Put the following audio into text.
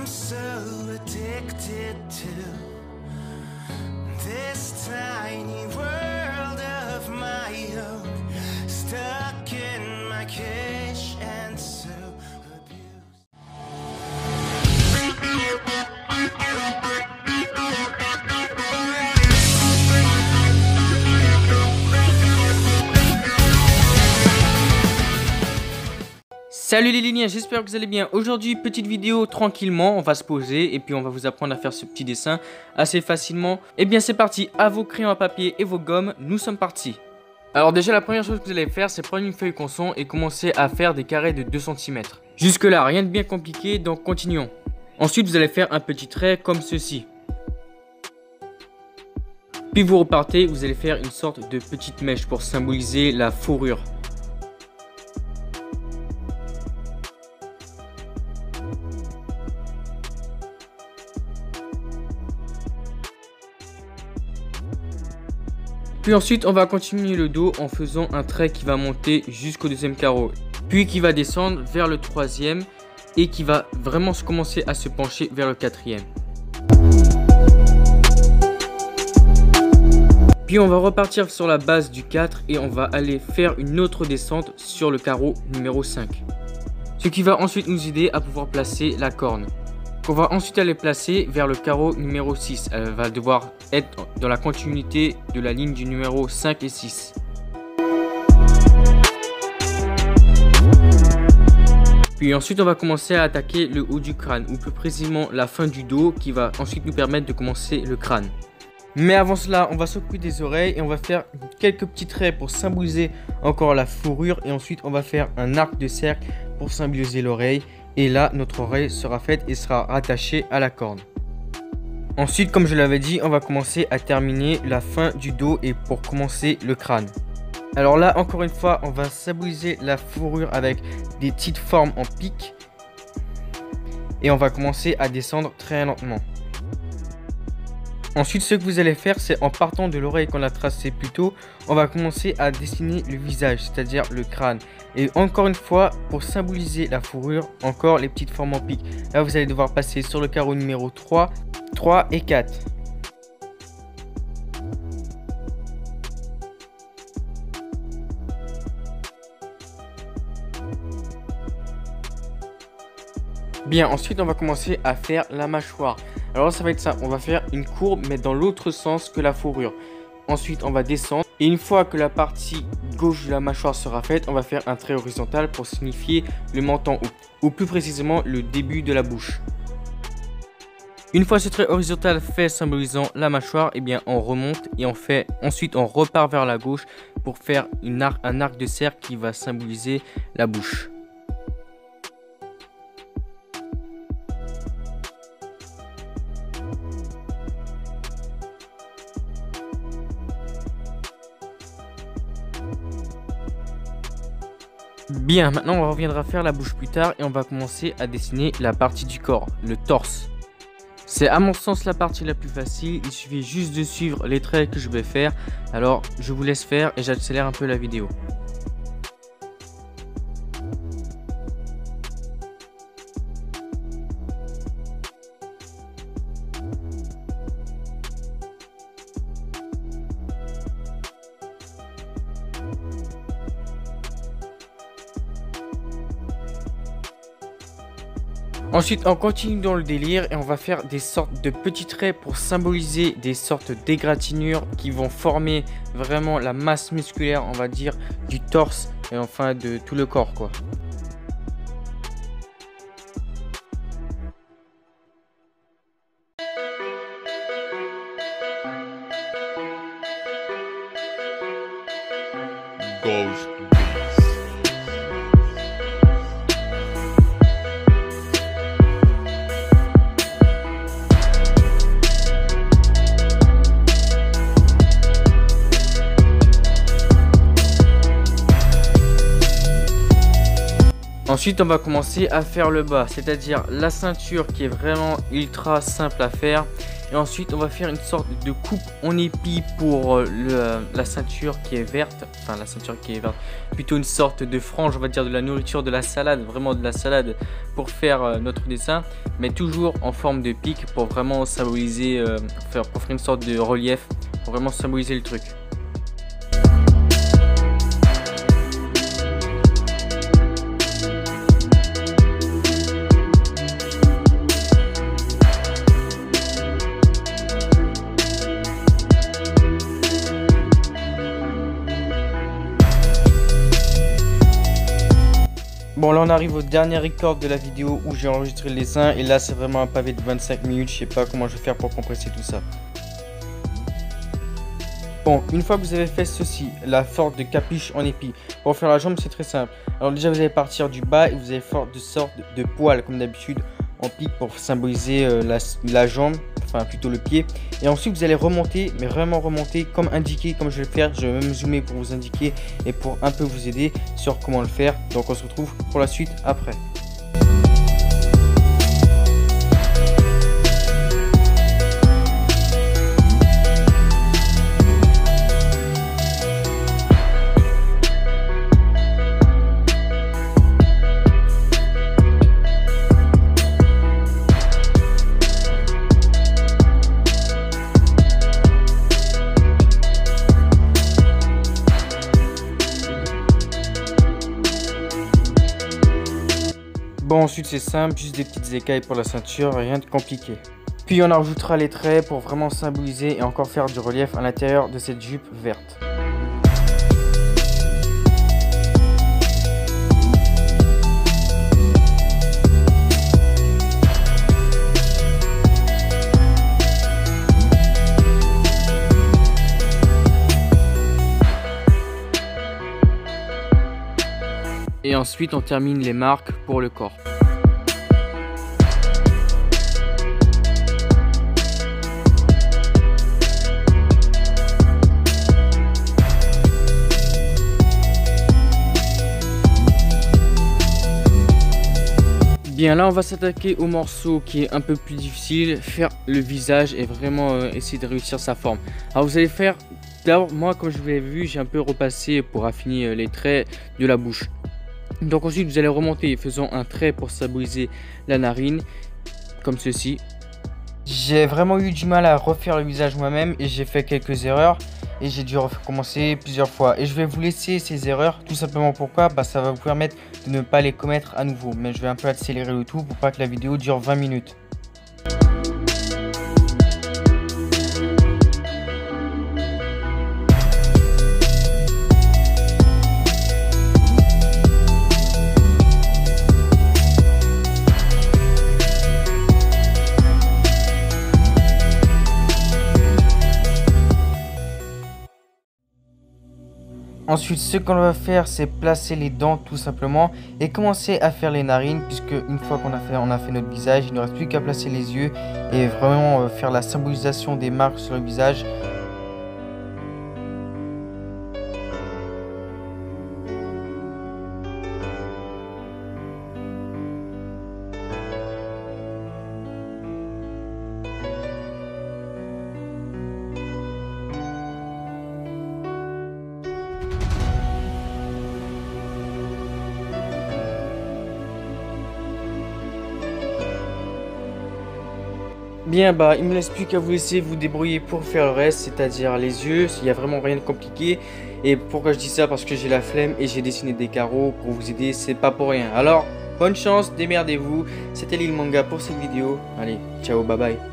I'm so addicted to this tiny world of my own, stuck in my cage and so abused. Salut les Liliens, j'espère que vous allez bien. Aujourd'hui, petite vidéo tranquillement, on va se poser et puis on va vous apprendre à faire ce petit dessin assez facilement. Et bien c'est parti, à vos crayons à papier et vos gommes, nous sommes partis. Alors déjà la première chose que vous allez faire, c'est prendre une feuille conson et commencer à faire des carrés de 2 cm. Jusque là, rien de bien compliqué, donc continuons. Ensuite vous allez faire un petit trait comme ceci. Puis vous repartez, vous allez faire une sorte de petite mèche pour symboliser la fourrure. Puis ensuite on va continuer le dos en faisant un trait qui va monter jusqu'au deuxième carreau. Puis qui va descendre vers le troisième et qui va vraiment commencer à se pencher vers le quatrième. Puis on va repartir sur la base du 4 et on va aller faire une autre descente sur le carreau numéro 5. Ce qui va ensuite nous aider à pouvoir placer la corne. On va ensuite aller placer vers le carreau numéro 6. Elle va devoir être dans la continuité de la ligne du numéro 5 et 6. Puis ensuite on va commencer à attaquer le haut du crâne, ou plus précisément la fin du dos, qui va ensuite nous permettre de commencer le crâne. Mais avant cela, on va s'occuper des oreilles et on va faire quelques petits traits pour symboliser encore la fourrure. Et ensuite on va faire un arc de cercle pour symboliser l'oreille. Et là, notre oreille sera faite et sera rattachée à la corne. Ensuite, comme je l'avais dit, on va commencer à terminer la fin du dos et pour commencer le crâne. Alors là, encore une fois, on va symboliser la fourrure avec des petites formes en pic. Et on va commencer à descendre très lentement. Ensuite, ce que vous allez faire, c'est en partant de l'oreille qu'on a tracée plus tôt, on va commencer à dessiner le visage, c'est-à-dire le crâne. Et encore une fois, pour symboliser la fourrure, encore les petites formes en pic. Là, vous allez devoir passer sur le carreau numéro 3, 3 et 4. Bien, ensuite, on va commencer à faire la mâchoire. Alors ça va être ça, on va faire une courbe mais dans l'autre sens que la fourrure. Ensuite on va descendre et une fois que la partie gauche de la mâchoire sera faite, on va faire un trait horizontal pour signifier le menton ou plus précisément le début de la bouche. Une fois ce trait horizontal fait symbolisant la mâchoire, eh bien on remonte et ensuite on repart vers la gauche pour faire un arc de cercle qui va symboliser la bouche. Bien, maintenant on reviendra faire la bouche plus tard et on va commencer à dessiner la partie du corps, le torse. C'est à mon sens la partie la plus facile, il suffit juste de suivre les traits que je vais faire. Alors je vous laisse faire et j'accélère un peu la vidéo. Ensuite, on continue dans le délire et on va faire des sortes de petits traits pour symboliser des sortes d'égratignures qui vont former vraiment la masse musculaire, on va dire, du torse et enfin de tout le corps, quoi. Ghost. Ensuite, on va commencer à faire le bas, c'est-à-dire la ceinture qui est vraiment ultra simple à faire. Et ensuite, on va faire une sorte de coupe en épi pour la ceinture qui est verte. Enfin, la ceinture qui est verte. Plutôt une sorte de frange, on va dire, de la nourriture, de la salade. Vraiment de la salade pour faire notre dessin. Mais toujours en forme de pic pour vraiment symboliser, pour faire une sorte de relief. Pour vraiment symboliser le truc. Bon, là on arrive au dernier record de la vidéo où j'ai enregistré le dessin et là c'est vraiment un pavé de 25 minutes, je sais pas comment je vais faire pour compresser tout ça. Bon, une fois que vous avez fait ceci, la forme de capuche en épi, pour faire la jambe c'est très simple. Alors déjà vous allez partir du bas et vous allez faire de sorte de poils comme d'habitude en pic pour symboliser la jambe, enfin plutôt le pied. Et ensuite vous allez remonter, mais vraiment remonter comme indiqué, comme je vais le faire. Je vais même zoomer pour vous indiquer et pour un peu vous aider sur comment le faire. Donc on se retrouve pour la suite après. Bon, ensuite c'est simple, juste des petites écailles pour la ceinture, rien de compliqué. Puis on rajoutera les traits pour vraiment symboliser et encore faire du relief à l'intérieur de cette jupe verte. Et ensuite on termine les marques pour le corps. Bien, là on va s'attaquer au morceau qui est un peu plus difficile, faire le visage et vraiment essayer de réussir sa forme. Alors vous allez faire, d'abord moi comme je vous l'ai vu, j'ai un peu repassé pour affiner les traits de la bouche. Donc ensuite vous allez remonter faisant un trait pour symboliser la narine, comme ceci. J'ai vraiment eu du mal à refaire le visage moi-même et j'ai fait quelques erreurs et j'ai dû recommencer plusieurs fois. Et je vais vous laisser ces erreurs, tout simplement pourquoi, ça va vous permettre de ne pas les commettre à nouveau. Mais je vais un peu accélérer le tout pour pas que la vidéo dure 20 minutes. Ensuite, ce qu'on va faire, c'est placer les dents tout simplement et commencer à faire les narines, puisque une fois qu'on a fait notre visage, il ne reste plus qu'à placer les yeux et vraiment faire la symbolisation des marques sur le visage. Bien, il me laisse plus qu'à vous laisser vous débrouiller pour faire le reste, c'est-à-dire les yeux. Il n'y a vraiment rien de compliqué. Et pourquoi je dis ça? Parce que j'ai la flemme et j'ai dessiné des carreaux pour vous aider, c'est pas pour rien. Alors, bonne chance, démerdez-vous. C'était Lil Manga pour cette vidéo. Allez, ciao, bye bye.